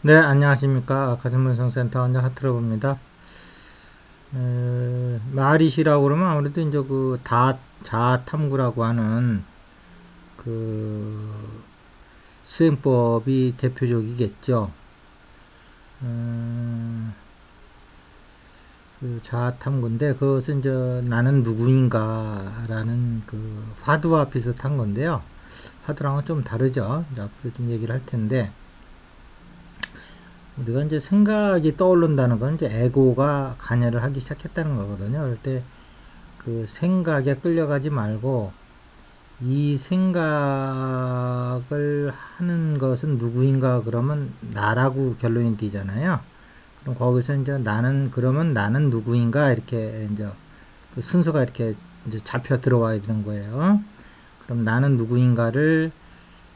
네, 안녕하십니까. 가슴분석센터 원장 하트로브입니다. 마리시라고 그러면 아무래도 이제 그 자아탐구라고 하는 그 수행법이 대표적이겠죠. 음, 그 자아탐구인데 그것은 이제 나는 누구인가라는 그 화두와 비슷한 건데요. 화두랑은 좀 다르죠. 이제 앞으로 좀 얘기를 할 텐데 우리가 이제 생각이 떠오른다는 건 이제 에고가 관여를 하기 시작했다는 거거든요. 그럴 때 그 생각에 끌려가지 말고 이 생각을 하는 것은 누구인가 그러면 나라고 결론이 되잖아요. 그럼 거기서 이제 나는 그러면 나는 누구인가 이렇게 이제 그 순서가 이렇게 이제 잡혀 들어와야 되는 거예요. 그럼 나는 누구인가를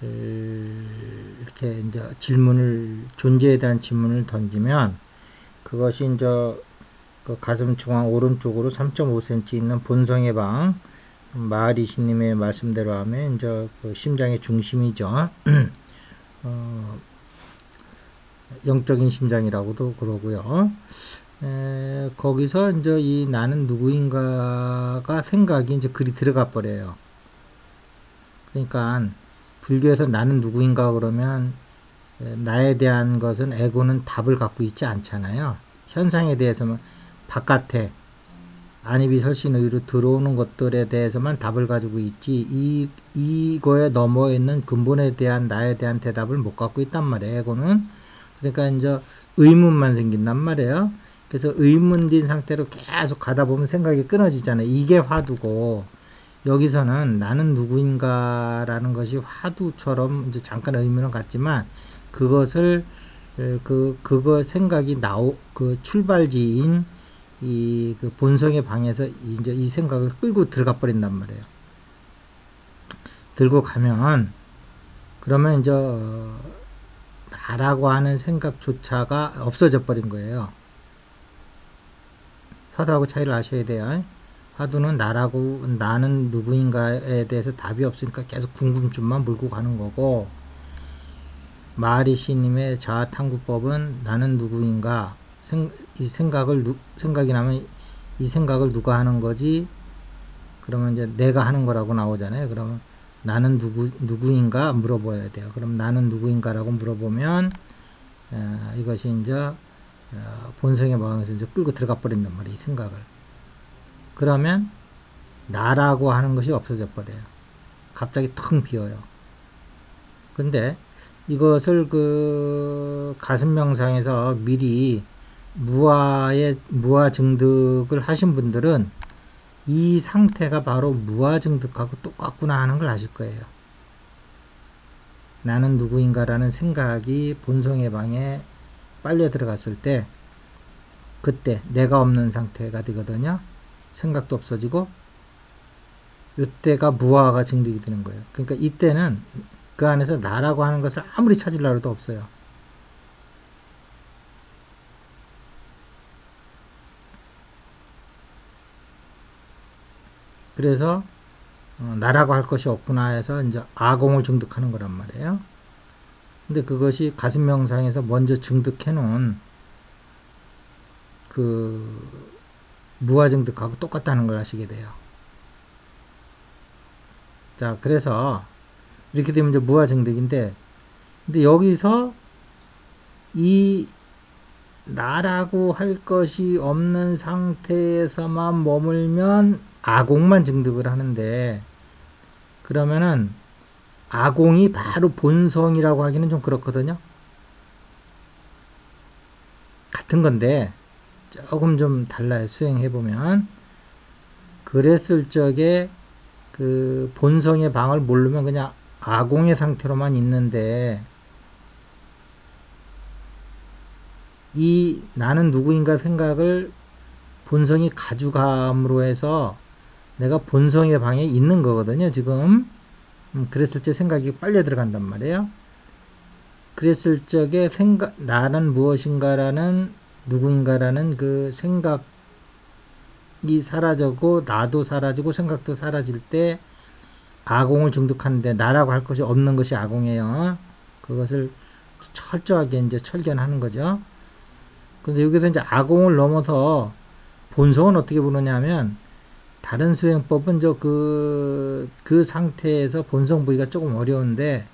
이렇게 이제 질문을 존재에 대한 질문을 던지면 그것이 이제 그 가슴 중앙 오른쪽으로 3.5cm 있는 본성의 방 마하리시님의 말씀대로 하면 이제 그 심장의 중심이죠. 어, 영적인 심장이라고도 그러고요. 거기서 이제 이 나는 누구인가가 생각이 이제 그리 들어가 버려요. 그러니까 불교에서 나는 누구인가 그러면 나에 대한 것은 에고는 답을 갖고 있지 않잖아요. 현상에 대해서만 바깥에 안입이 설신의로 들어오는 것들에 대해서만 답을 가지고 있지 이거에 넘어 있는 근본에 대한 나에 대한 대답을 못 갖고 있단 말이에요. 에고는. 그러니까 이제 의문만 생긴단 말이에요. 그래서 의문진 상태로 계속 가다 보면 생각이 끊어지잖아요. 이게 화두고 여기서는 나는 누구인가라는 것이 화두처럼 이제 잠깐 의미는 같지만 그것을 그거 생각이 그 출발지인 그 본성의 방에서 이제 이 생각을 끌고 들어가 버린단 말이에요. 들고 가면 그러면 이제 나라고 하는 생각조차가 없어져 버린 거예요. 화두하고 차이를 아셔야 돼요. 화두는 나는 누구인가에 대해서 답이 없으니까 계속 궁금증만 몰고 가는 거고, 마하리시님의 자아탐구법은 나는 누구인가, 생각이 나면 이 생각을 누가 하는 거지? 그러면 이제 내가 하는 거라고 나오잖아요. 그러면 나는 누구인가 물어봐야 돼요. 그럼 나는 누구인가라고 물어보면, 이것이 이제, 본성의 방에서 이제 끌고 들어가 버린단 말이에요. 이 생각을. 그러면 나라고 하는 것이 없어져 버려요. 갑자기 텅 비어요. 근데 이것을 그 가슴 명상에서 미리 무아 증득을 하신 분들은 이 상태가 바로 무아 증득하고 똑같구나 하는 걸 아실 거예요. 나는 누구인가라는 생각이 본성의 방에 빨려 들어갔을 때 그때 내가 없는 상태가 되거든요. 생각도 없어지고 이때가 무아가 증득이 되는 거예요. 그러니까 이때는 그 안에서 나라고 하는 것을 아무리 찾으려고 해도 없어요. 그래서 나라고 할 것이 없구나 해서 이제 아공을 증득하는 거란 말이에요. 근데 그것이 가슴 명상에서 먼저 증득해 놓은 그 무아 증득하고 똑같다는 걸 아시게 돼요. 자, 그래서 이렇게 되면 이제 무아 증득인데, 근데 여기서 이 나라고 할 것이 없는 상태에서만 머물면 아공만 증득을 하는데, 그러면은 아공이 바로 본성이라고 하기는 좀 그렇거든요. 같은 건데 조금 좀 달라요. 수행해보면. 그랬을 적에 그 본성의 방을 모르면 그냥 아공의 상태로만 있는데 이 나는 누구인가 생각을 본성이 가져감으로 해서 내가 본성의 방에 있는 거거든요. 지금 그랬을 때 생각이 빨려 들어간단 말이에요. 그랬을 적에 나는 무엇인가라는 누구인가라는 그 생각이 사라지고 나도 사라지고 생각도 사라질 때 아공을 증득하는데 나라고 할 것이 없는 것이 아공이에요. 그것을 철저하게 이제 철견하는 거죠. 근데 여기서 이제 아공을 넘어서 본성은 어떻게 보느냐면, 다른 수행법은 그 상태에서 본성 부위가 조금 어려운데,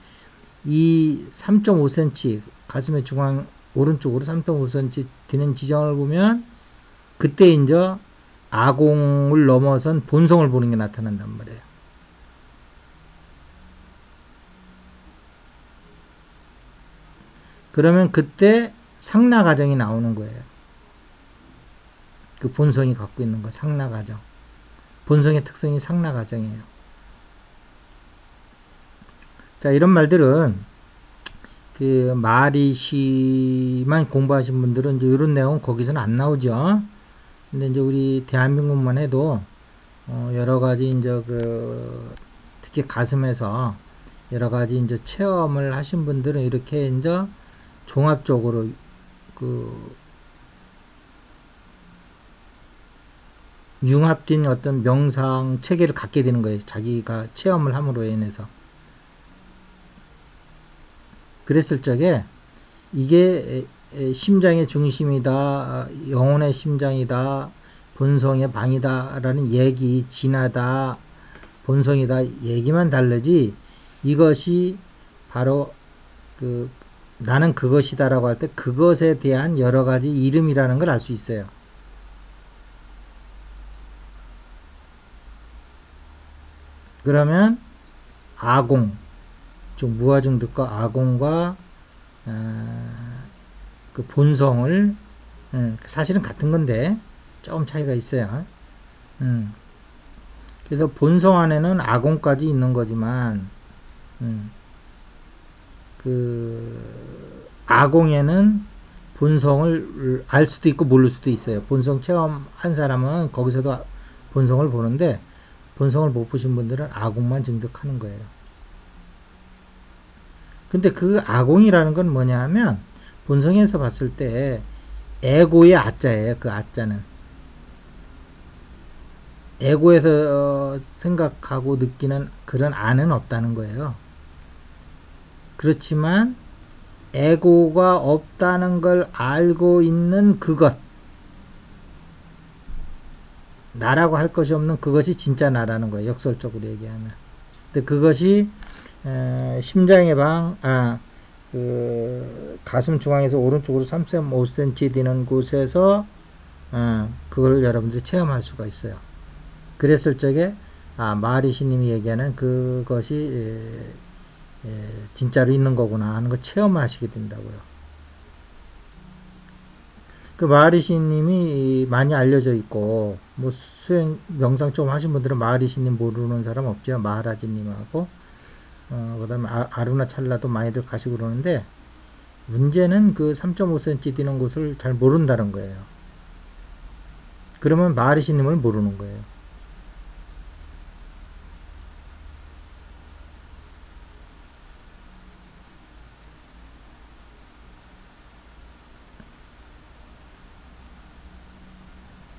이 3.5cm, 가슴의 중앙 오른쪽으로 3.5cm 되는 지점을 보면, 그때 이제 아공을 넘어선 본성을 보는 게 나타난단 말이에요. 그러면 그때 상나 과정이 나오는 거예요. 그 본성이 갖고 있는 거, 상나 과정. 본성의 특성이 상나 과정이에요. 자, 이런 말들은 그 마리시만 공부하신 분들은 이제 이런 내용은 거기서는 안 나오죠. 근데 이제 우리 대한민국만 해도 여러 가지 이제 특히 가슴에서 여러 가지 이제 체험을 하신 분들은 이렇게 이제 종합적으로 융합된 어떤 명상 체계를 갖게 되는 거예요. 자기가 체험을 함으로 인해서. 그랬을 적에 이게 심장의 중심이다, 영혼의 심장이다, 본성의 방이다 라는 얘기, 진하다, 본성이다 얘기만 다르지, 이것이 바로 나는 그것이다 라고 할 때 그것에 대한 여러 가지 이름이라는 걸 알 수 있어요. 그러면 아공, 즉 무아증득과 아공과 그 본성을, 사실은 같은 건데 조금 차이가 있어요. 그래서 본성 안에는 아공까지 있는 거지만, 그 아공에는 본성을 알 수도 있고 모를 수도 있어요. 본성 체험한 사람은 거기서도 본성을 보는데, 본성을 못 보신 분들은 아공만 증득하는 거예요. 근데 그 아공이라는 건 뭐냐 하면, 본성에서 봤을 때 에고의 아자예요. 그 아자는 에고에서 생각하고 느끼는 그런 아는 없다는 거예요. 그렇지만 에고가 없다는 걸 알고 있는 그것, 나라고 할 것이 없는 그것이 진짜 나라는 거예요. 역설적으로 얘기하면. 근데 그것이 심장의 방, 가슴 중앙에서 오른쪽으로 3.5cm 되는 곳에서 그걸 여러분들이 체험할 수가 있어요. 그랬을 적에 마리시님이 얘기하는 그것이 진짜로 있는 거구나 하는 걸 체험하시게 된다고요. 그 마리시님이 많이 알려져 있고, 뭐 수행 명상 좀 하신 분들은 마리시님 모르는 사람 없죠. 마하라지님하고 그다음에 아루나 찰라도 많이들 가시고 그러는데, 문제는 그 3.5cm 되는 곳을 잘 모른다는 거예요. 그러면 마하리시님을 모르는 거예요.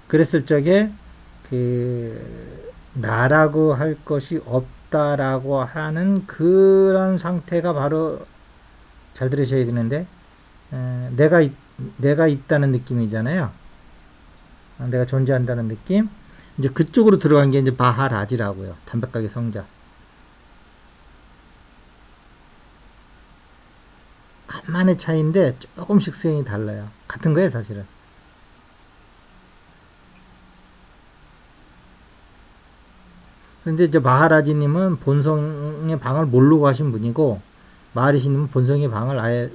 그랬을 적에 나라고 할 것이 없다라고 하는 그런 상태가 바로, 잘 들으셔야 되는데, 내가 있다는 느낌이잖아요. 내가 존재한다는 느낌. 이제 그쪽으로 들어간 게 이제 마하라지라고요. 담백하게 성자. 간만의 차이인데 조금씩 수행이 달라요. 같은 거예요, 사실은. 그런데 이제 마하라지님은 본성의 방을 모르고 하신 분이고, 마하리시님은 본성의 방을 아예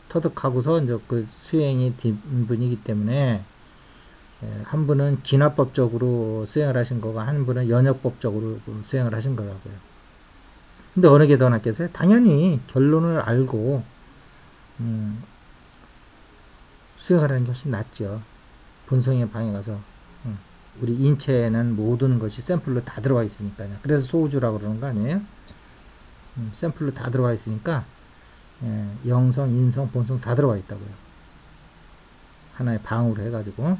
터득하고서 이제 그 수행이 된 분이기 때문에, 한 분은 기납법적으로 수행을 하신 거고, 한 분은 연역법적으로 수행을 하신 거라고요. 근데 어느 게 더 낫겠어요? 당연히 결론을 알고 수행하라는 게 훨씬 낫죠. 본성의 방에 가서 우리 인체에는 모든 것이 샘플로 다 들어가 있으니까요. 그래서 소우주라고 그러는 거 아니에요? 샘플로 다 들어가 있으니까 영성, 인성, 본성 다 들어가 있다고요. 하나의 방으로 해가지고.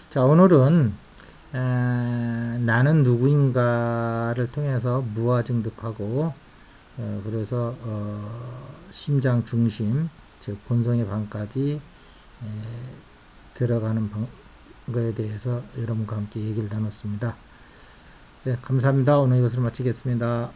자, 오늘은 나는 누구인가를 통해서 무아증득하고, 그래서 심장 중심, 즉 본성의 방까지 들어가는 거에 대해서 여러분과 함께 얘기를 나눴습니다. 네, 감사합니다. 오늘 이것으로 마치겠습니다.